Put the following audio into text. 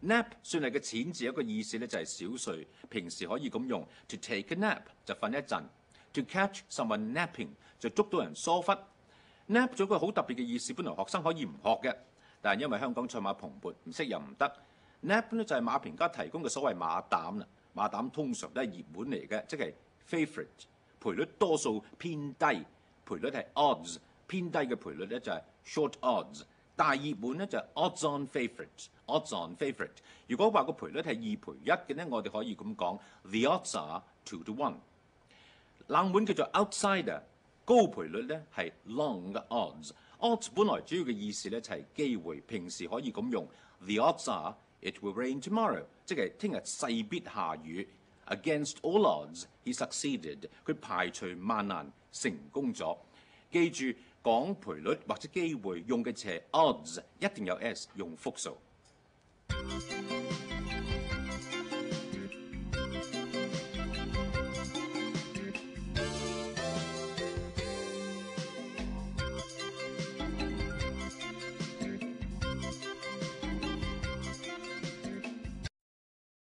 nap 算係個淺字，一個意思咧就係小睡，平時可以咁用。To take a nap 就瞓一陣。To catch someone napping 就捉到人疏忽。nap 咗個好特別嘅意思，本來學生可以唔學嘅，但係因為香港賽馬蓬勃，唔識又唔得。nap 咧就係馬評家提供嘅所謂馬膽啦。馬膽通常都係熱門嚟嘅，即係 favourite， 賠率多數偏低，賠率係 odds， 偏低嘅賠率咧就係 short odds。大熱門咧就係 odds on favourite，odds on favourite。如果話個賠率係2賠1嘅咧，我哋可以咁講 ，the odds are 2-1。冷門叫做 outsider， 高賠率咧係 long odds。odds 本來主要嘅意思咧就係機會，平時可以咁用 ，the odds are it will rain tomorrow， 即係聽日勢必下雨。Against all odds he succeeded， 佢排除萬難成功咗。記住講賠率或者機會用嘅詞係 odds， 一定有 s 用複數。